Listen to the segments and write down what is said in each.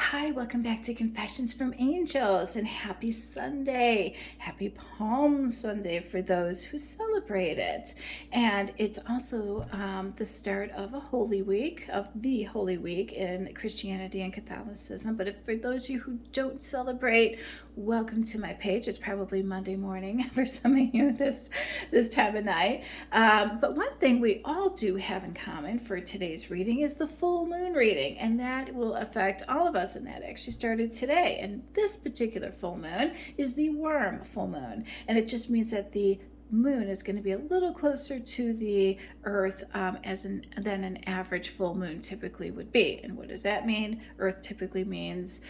Hi, welcome back to Confessions from Angels and happy Sunday. Happy Palm Sunday for those who celebrate it. And it's also the start of the Holy Week in Christianity and Catholicism. But for those of you who don't celebrate, welcome to my page. It's probably Monday morning for some of you this time of night. But one thing we all do have in common for today's reading is the full moon reading, and that will affect all of us, and that actually started today. And this particular full moon is the worm full moon, and it just means that the moon is going to be a little closer to the earth than an average full moon typically would be. And what does that mean? Earth typically means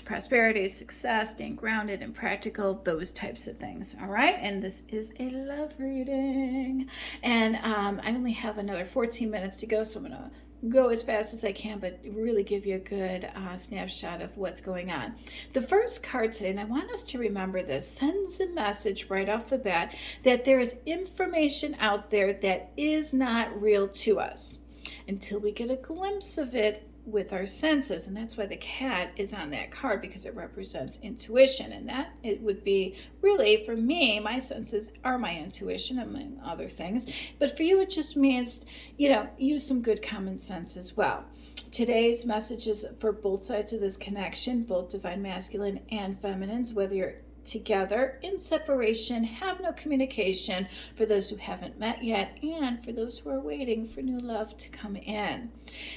prosperity, success, staying grounded and practical, those types of things. All right, and this is a love reading, and I only have another 14 minutes to go, so I'm gonna go as fast as I can, but really give you a good snapshot of what's going on. The first card today, and I want us to remember this, sends a message right off the bat that there is information out there that is not real to us until we get a glimpse of it with our senses. And that's why the cat is on that card, because it represents intuition. And that it would be really, for me, my senses are my intuition among other things, but for you it just means, use some good common sense as well. Today's message is for both sides of this connection, both divine masculine and feminines, whether you're together, in separation, have no communication, for those who haven't met yet, and for those who are waiting for new love to come in.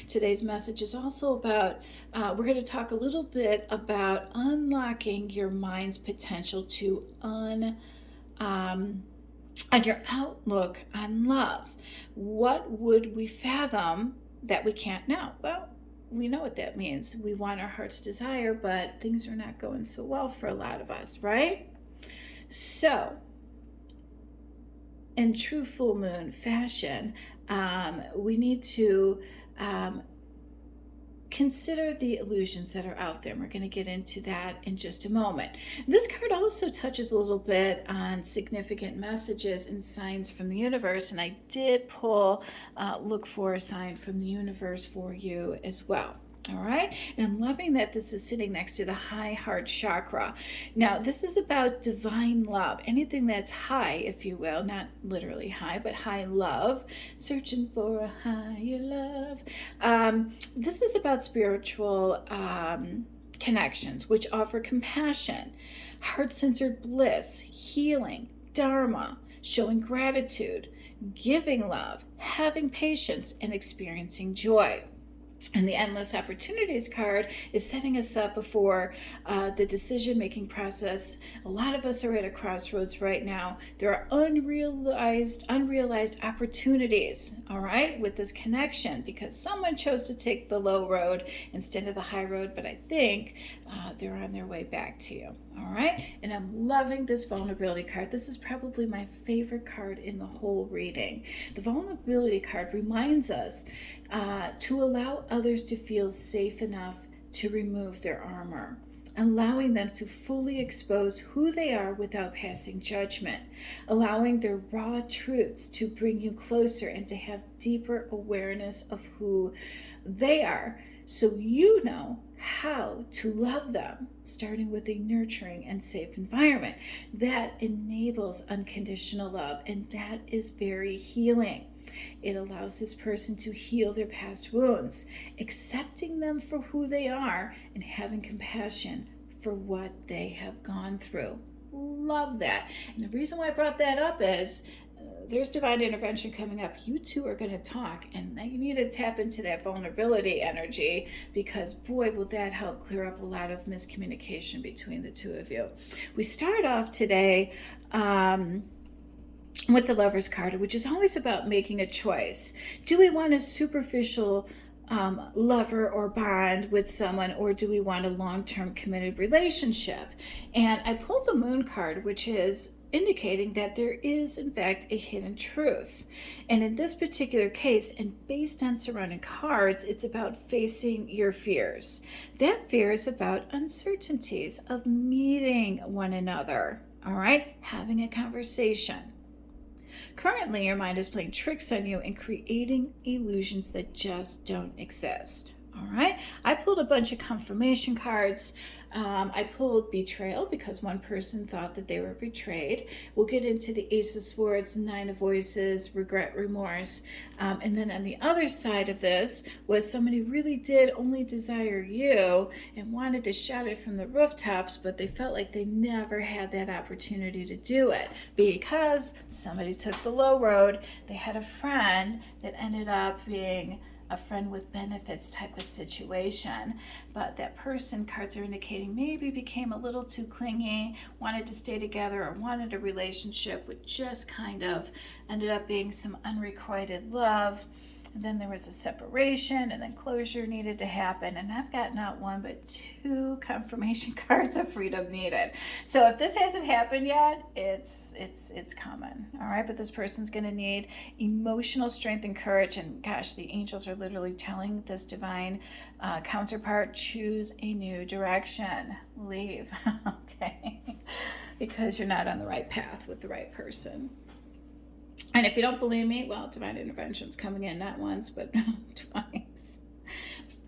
Today's message is also about, we're going to talk a little bit about unlocking your mind's potential to on your outlook on love. What would we fathom that we can't now? Well, we know what that means. We want our heart's desire, but things are not going so well for a lot of us, right? So, in true full moon fashion, we need to consider the illusions that are out there. And we're going to get into that in just a moment. This card also touches a little bit on significant messages and signs from the universe. And I did look for a sign from the universe for you as well. All right, and I'm loving that this is sitting next to the high heart chakra. Now, this is about divine love, anything that's high, if you will, not literally high, but high love, searching for a higher love. This is about spiritual connections, which offer compassion, heart-centered bliss, healing, dharma, showing gratitude, giving love, having patience, and experiencing joy. And the Endless Opportunities card is setting us up before the decision-making process. A lot of us are at a crossroads right now. There are unrealized opportunities, all right, with this connection, because someone chose to take the low road instead of the high road, but I think they're on their way back to you, all right? And I'm loving this vulnerability card. This is probably my favorite card in the whole reading. The vulnerability card reminds us to allow others to feel safe enough to remove their armor, allowing them to fully expose who they are without passing judgment, allowing their raw truths to bring you closer and to have deeper awareness of who they are, so you know how to love them, starting with a nurturing and safe environment that enables unconditional love, and that is very healing. It allows this person to heal their past wounds, accepting them for who they are and having compassion for what they have gone through. Love that. And the reason why I brought that up is there's divine intervention coming up. You two are going to talk, and you need to tap into that vulnerability energy, because boy, will that help clear up a lot of miscommunication between the two of you. We start off today with the Lover's card, which is always about making a choice. Do we want a superficial lover or bond with someone, or do we want a long-term committed relationship? And I pulled the Moon card, which is indicating that there is in fact a hidden truth. And in this particular case, and based on surrounding cards, it's about facing your fears. That fear is about uncertainties of meeting one another, all right, having a conversation. Currently, your mind is playing tricks on you and creating illusions that just don't exist. All right, I pulled a bunch of confirmation cards. I pulled betrayal because one person thought that they were betrayed. We'll get into the Ace of Swords, Nine of Voices, regret, remorse. And then on the other side of this was somebody really did only desire you and wanted to shout it from the rooftops, but they felt like they never had that opportunity to do it because somebody took the low road. They had a friend that ended up being a friend with benefits type of situation, but that person, cards are indicating, maybe became a little too clingy, wanted to stay together or wanted a relationship, which just kind of ended up being some unrequited love. And then there was a separation, and then closure needed to happen. And I've got not one but two confirmation cards of freedom needed. So if this hasn't happened yet, it's coming. All right, but this person's going to need emotional strength and courage. And gosh, the angels are literally telling this divine counterpart, choose a new direction, leave. Okay, because you're not on the right path with the right person. And if you don't believe me, well, divine intervention's coming in not once, but twice.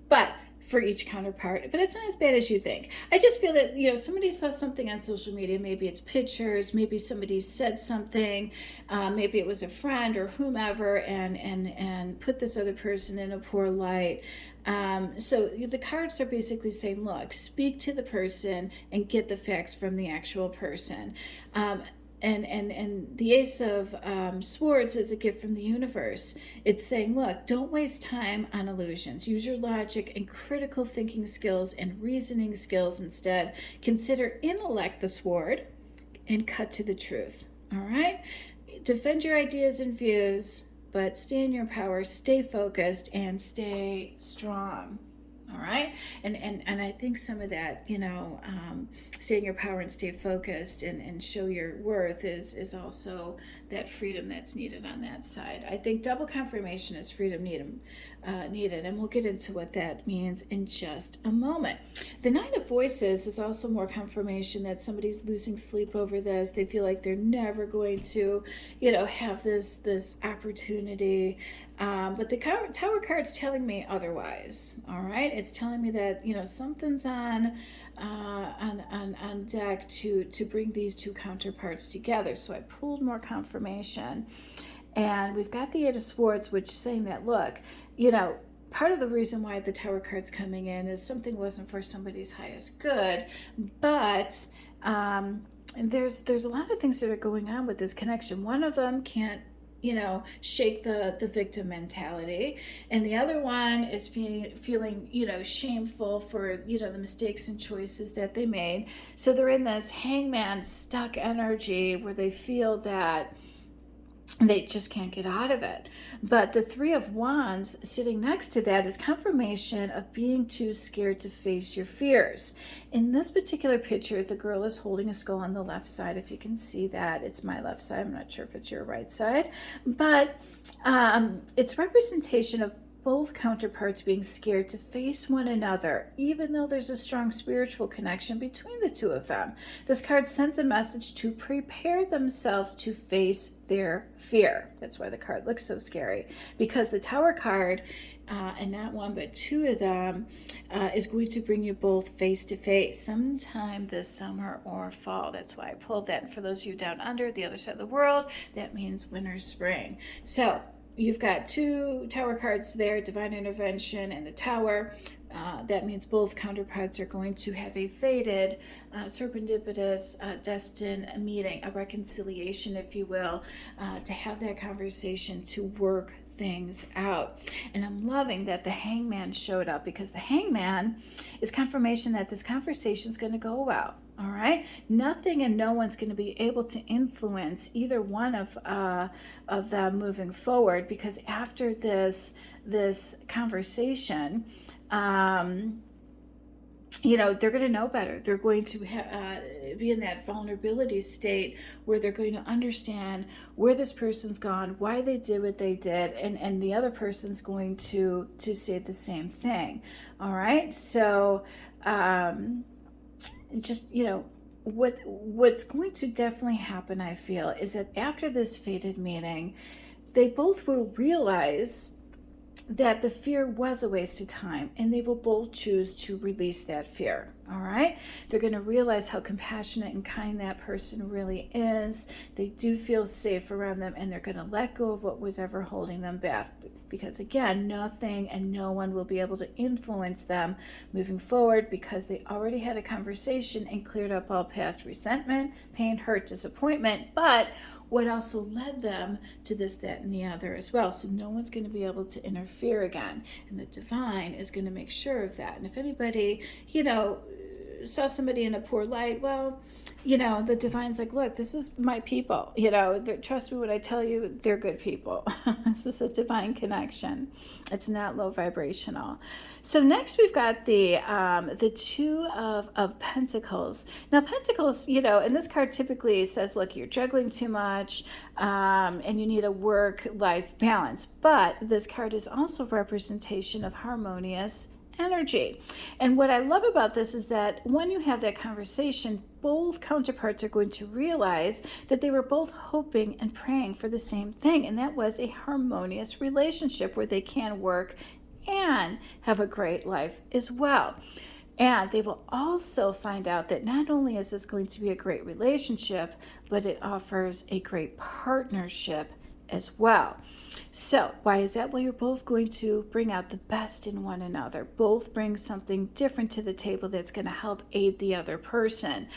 But for each counterpart, but it's not as bad as you think. I just feel that, somebody saw something on social media, maybe it's pictures, maybe somebody said something, maybe it was a friend or whomever, and put this other person in a poor light. So the cards are basically saying, look, speak to the person and get the facts from the actual person. And the Ace of Swords is a gift from the universe. It's saying, look, don't waste time on illusions. Use your logic and critical thinking skills and reasoning skills instead. Consider intellect the sword and cut to the truth. All right? Defend your ideas and views, but stay in your power, stay focused, and stay strong. All right. And I think some of that, stay in your power and stay focused and show your worth is also that freedom that's needed on that side. I think double confirmation is freedom needed. And we'll get into what that means in just a moment. The Nine of Voices is also more confirmation that somebody's losing sleep over this. They feel like they're never going to, have this opportunity. But the Tower card's telling me otherwise. All right, it's telling me that something's on deck to bring these two counterparts together. So I pulled more confirmation, and we've got the Eight of Swords, which is saying that, look, part of the reason why the Tower card's coming in is something wasn't for somebody's highest good, but there's a lot of things that are going on with this connection. One of them can't shake the victim mentality, and the other one is feeling shameful for the mistakes and choices that they made. So they're in this hangman stuck energy where they feel that they just can't get out of it. But the Three of Wands sitting next to that is confirmation of being too scared to face your fears. In this particular picture, the girl is holding a skull on the left side. If you can see that, it's my left side. I'm not sure if it's your right side, but it's representation of both counterparts being scared to face one another, even though there's a strong spiritual connection between the two of them. This card sends a message to prepare themselves to face their fear. That's why the card looks so scary, because the Tower card, and not one but two of them, is going to bring you both face to face sometime this summer or fall. That's why I pulled that. And for those of you down under, the other side of the world, that means winter, spring. So you've got two Tower cards there, Divine Intervention and the Tower. That means both counterparts are going to have a fated, serendipitous, destined meeting, a reconciliation, if you will, to have that conversation, to work things out. And I'm loving that the Hangman showed up, because the Hangman is confirmation that this conversation is going to go well. All right, nothing and no one's going to be able to influence either one of them moving forward, because after this conversation, they're going to know better. They're going to be in that vulnerability state where they're going to understand where this person's gone, why they did what they did, and the other person's going to say the same thing. All right, so just what's going to definitely happen, I feel, is that after this fated meeting, they both will realize that the fear was a waste of time, and they will both choose to release that fear. All right, they're going to realize how compassionate and kind that person really is. They do feel safe around them, and they're going to let go of what was ever holding them back, because again, nothing and no one will be able to influence them moving forward, because they already had a conversation and cleared up all past resentment, pain, hurt, disappointment, but what also led them to this, that, and the other as well. So no one's going to be able to interfere again. And the divine is going to make sure of that. And if anybody, saw somebody in a poor light, well, the divine's like, look, this is my people. Trust me when I tell you, they're good people. This is a divine connection. It's not low vibrational. So next we've got the Two of Pentacles. Now Pentacles, and this card typically says, look, you're juggling too much, and you need a work-life balance. But this card is also representation of harmonious energy. And what I love about this is that when you have that conversation, both counterparts are going to realize that they were both hoping and praying for the same thing, and that was a harmonious relationship where they can work and have a great life as well. And they will also find out that not only is this going to be a great relationship, but it offers a great partnership as well. So why is that? Well, you're both going to bring out the best in one another. Both bring something different to the table that's going to help aid the other person.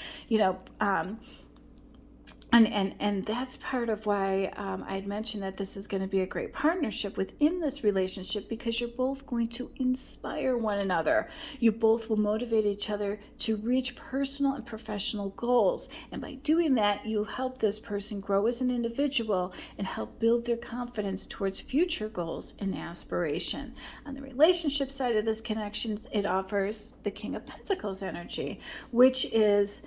And that's part of why I had mentioned that this is going to be a great partnership within this relationship, because you're both going to inspire one another. You both will motivate each other to reach personal and professional goals. And by doing that, you help this person grow as an individual and help build their confidence towards future goals and aspiration. On the relationship side of this connection, it offers the King of Pentacles energy, which is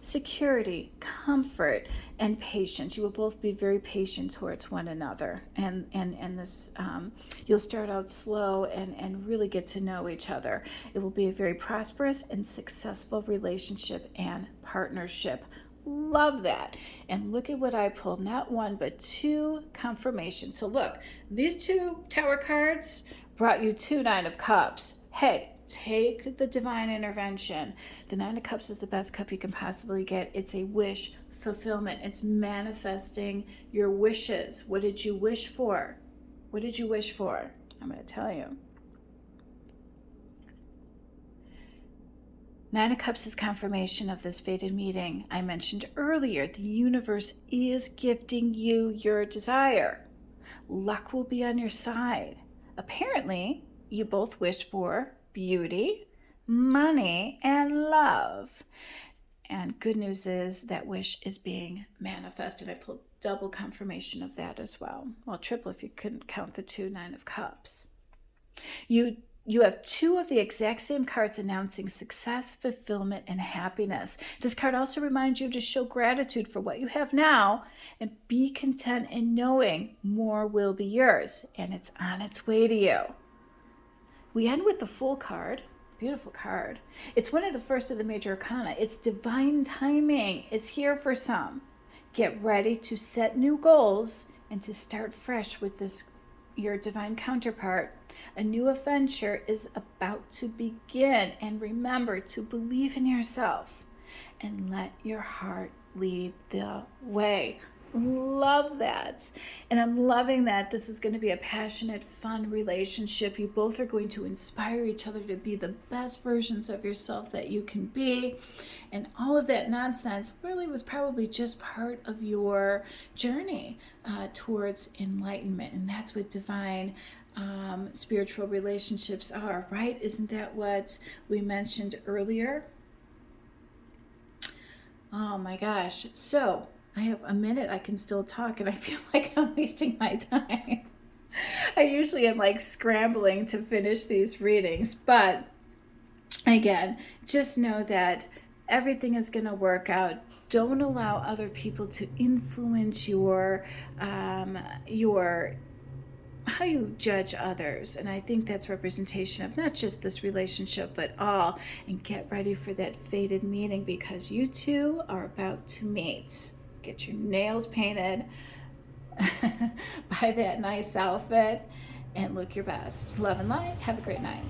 security, comfort, and patience. You will both be very patient towards one another, and this you'll start out slow and really get to know each other. It will be a very prosperous and successful relationship and partnership. Love that. And look at what I pulled, not one but two confirmations. So look, these two Tower cards brought you two Nine of Cups. Hey, take the divine intervention. The Nine of Cups is the best cup you can possibly get. It's a wish fulfillment. It's manifesting your wishes. What did you wish for? What did you wish for? I'm going to tell you. Nine of Cups is confirmation of this fated meeting I mentioned earlier. The universe is gifting you your desire. Luck will be on your side. Apparently, you both wished for beauty, money, and love. And good news is that wish is being manifested. I pulled double confirmation of that as well. Well, triple if you couldn't count the two Nine of Cups. You have two of the exact same cards announcing success, fulfillment, and happiness. This card also reminds you to show gratitude for what you have now and be content in knowing more will be yours, and it's on its way to you. We end with the Fool card. Beautiful card. It's one of the first of the major arcana. It's divine timing is here for some. Get ready to set new goals and to start fresh with your divine counterpart. A new adventure is about to begin, and remember to believe in yourself and let your heart lead the way. Love that. And I'm loving that this is going to be a passionate, fun relationship. You both are going to inspire each other to be the best versions of yourself that you can be. And all of that nonsense really was probably just part of your journey towards enlightenment. And that's what divine spiritual relationships are, right? Isn't that what we mentioned earlier? Oh my gosh. So I have a minute I can still talk, and I feel like I'm wasting my time. I usually am like scrambling to finish these readings, but again, just know that everything is going to work out. Don't allow other people to influence your how you judge others. And I think that's representation of not just this relationship, but all. And get ready for that fated meeting, because you two are about to meet. Get your nails painted, buy that nice outfit, and look your best. Love and light. Have a great night.